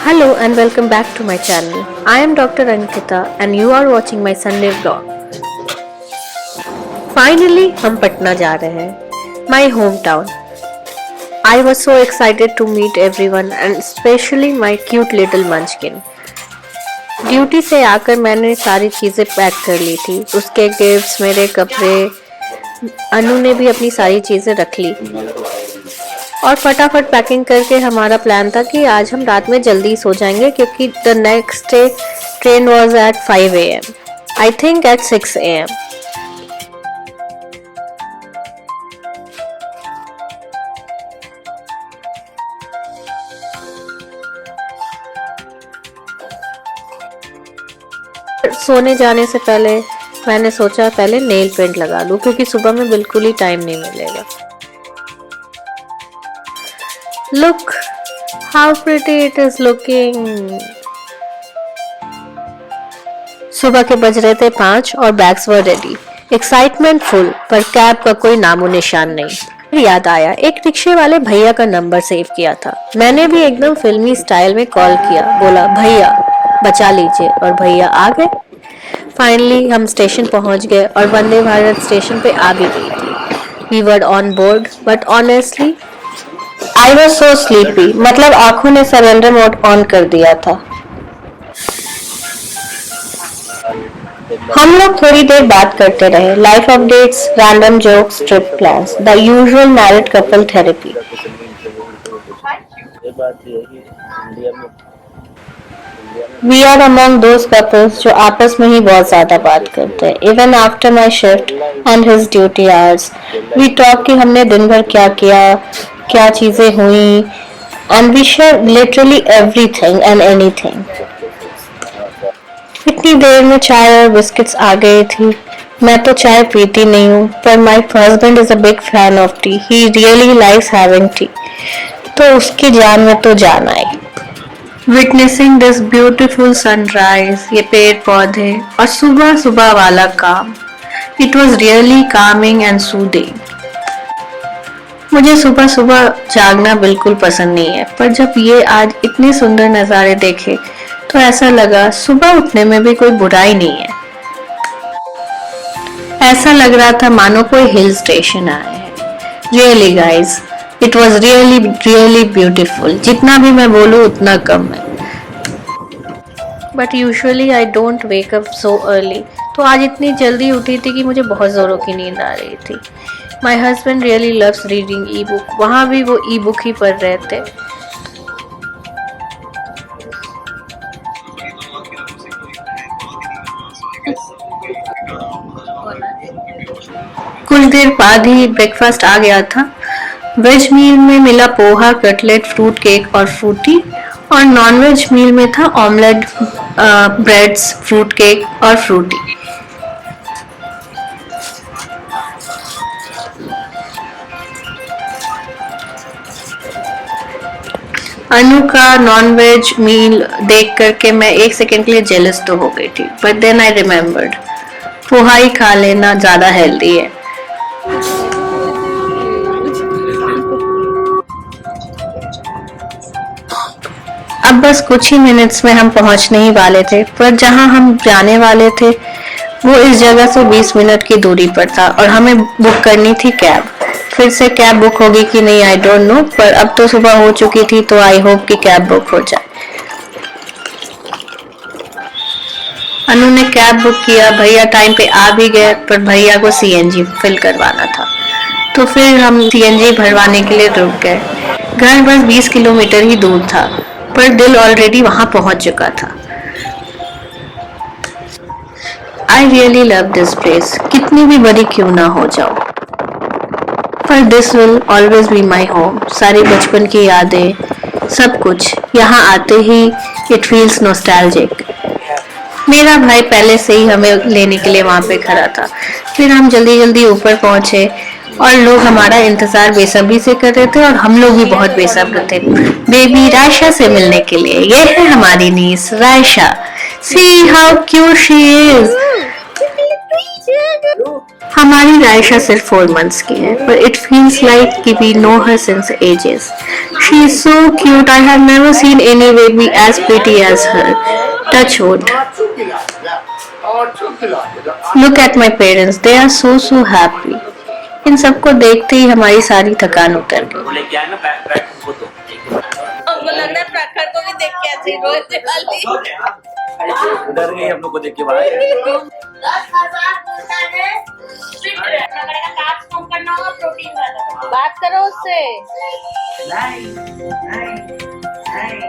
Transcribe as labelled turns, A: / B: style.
A: Hello and welcome back to my channel. I am Dr. Ankita and you are watching my Sunday vlog. Finally, हम पटना जा रहे हैं, my hometown. I was so excited to meet everyone and especially my cute little munchkin. Duty से आकर मैंने सारी चीज़ें pack कर ली थी, उसके गिफ्ट्स, मेरे कपड़े, अनु ने भी अपनी सारी चीज़ें रख ली और फटाफट पैकिंग करके हमारा प्लान था कि आज हम रात में जल्दी सो जाएंगे क्योंकि the next day train was at 5 AM, I think at 6 AM. सोने जाने से पहले मैंने सोचा पहले नेल पेंट लगा लूं क्योंकि सुबह में बिल्कुल ही टाइम नहीं मिलेगा. Look how pretty it is looking. सुबह के बज रहे थे 5 और bags were ready. Excitement full, पर कैब का कोई नामो निशान नहीं. याद आया एक रिक्शे वाले भैया का नंबर सेव किया था. मैंने भी एकदम फिल्मी स्टाइल में कॉल किया, बोला भैया बचा लीजिए और भैया आ गए. फाइनली हम स्टेशन पहुंच गए और वंदे भारत स्टेशन पे आ भी गई थी. We were on board but honestly I was so sleepy, मतलब आंखों ने सरेंडर मोड ऑन कर दिया था. हम लोग थोड़ी देर बात करते रहे. Life updates, random jokes, trip plans, the usual married couple therapy. We are among those couples जो आपस में ही बहुत ज्यादा बात करते हैं. Even after my shift and his duty hours we talk कि हमने दिन भर क्या किया, क्या चीजें हुई, and we share literally everything and anything. इतनी देर में चाय और बिस्किट्स आ गई थी. मैं तो चाय पीती नहीं हूँ, पर my husband is a big fan of T. He really likes having T, तो उसकी जान में तो जान आई. विटनेसिंग दिस ब्यूटीफुल सनराइज, ये पेड़ पौधे और सुबह सुबह वाला काम, it was really Kameng and soothing. मुझे सुबह सुबह जागना बिल्कुल पसंद नहीं है, पर जब ये आज इतने सुंदर नज़ारे देखे तो ऐसा लगा सुबह उठने में भी कोई बुराई नहीं है. ऐसा लग रहा था मानो कोई हिल स्टेशन आए हैं. Really guys, it was really really beautiful. जितना भी मैं बोलूँ उतना कम है. But usually I don't wake up so early, तो आज इतनी जल्दी उठी थी कि मुझे बहुत ज़ोरों की नींद आ रही थी. My husband really loves reading E book. वहाँ भी वो ई बुक ही पढ़ रहे थे. कुछ देर बाद ही ब्रेकफास्ट आ गया था. वेज मील में मिला पोहा, कटलेट, फ्रूट केक और फ्रूटी, और नॉन वेज मील में था ऑमलेट, ब्रेड्स, फ्रूट केक और फ्रूटी. अनु का नॉन वेज मील देख करके मैं एक सेकेंड के लिए जेलस तो हो गई थी, but then I remembered poha ही खा लेना ज्यादा हेल्दी है. अब बस कुछ ही मिनट्स में हम पहुंचने ही वाले थे, पर जहां हम जाने वाले थे वो इस जगह से 20 मिनट की दूरी पर था और हमें बुक करनी थी कैब. फिर से कैब बुक होगी कि नहीं आई डोंट नो, पर अब तो सुबह हो चुकी थी तो आई होप कि कैब बुक हो जाए. अनु ने कैब बुक किया. भैया टाइम पे आ भी गए, पर भैया को सीएनजी फिल करवाना था, तो फिर हम सीएनजी भरवाने के लिए रुक गए. घर बस 20 किलोमीटर ही दूर था, पर दिल ऑलरेडी वहां पहुंच चुका था. I really love this place, कितनी भी बड़ी क्यों ना हो जाओ, पर this will always be my home. सारी बचपन की यादें, सब कुछ यहाँ आते ही इट फील्स नॉस्टैल्जिक. मेरा भाई पहले से ही हमें लेने के लिए वहां पे खड़ा था. फिर हम जल्दी जल्दी ऊपर पहुंचे और लोग हमारा इंतजार बेसब्री से कर रहे थे और हम लोग भी बहुत बेसब्र थे बेबी रायशा से मिलने के लिए. ये है हमारी niece Raisha. See how cute she is. हमारी रायशा सिर्फ 4 months की है, पर इट फील्स लाइक कि we know her since ages. She is so cute. I have never seen any baby as pretty as her. Touch wood. Look at my parents, they are so so happy. इन सबको देखते ही हमारी सारी थकान उतर गई.
B: हमको लग रहा है प्रखर को भी देख के ऐसे रोने वाली
C: डर गई हम लोग को देख के बाहर.
B: 10,000 बोलता है फिट रहना पड़ेगा, कार्ब्स कम करना होगा, प्रोटीन वाला. बात करो उससे.
C: नहीं नहीं नहीं नहीं.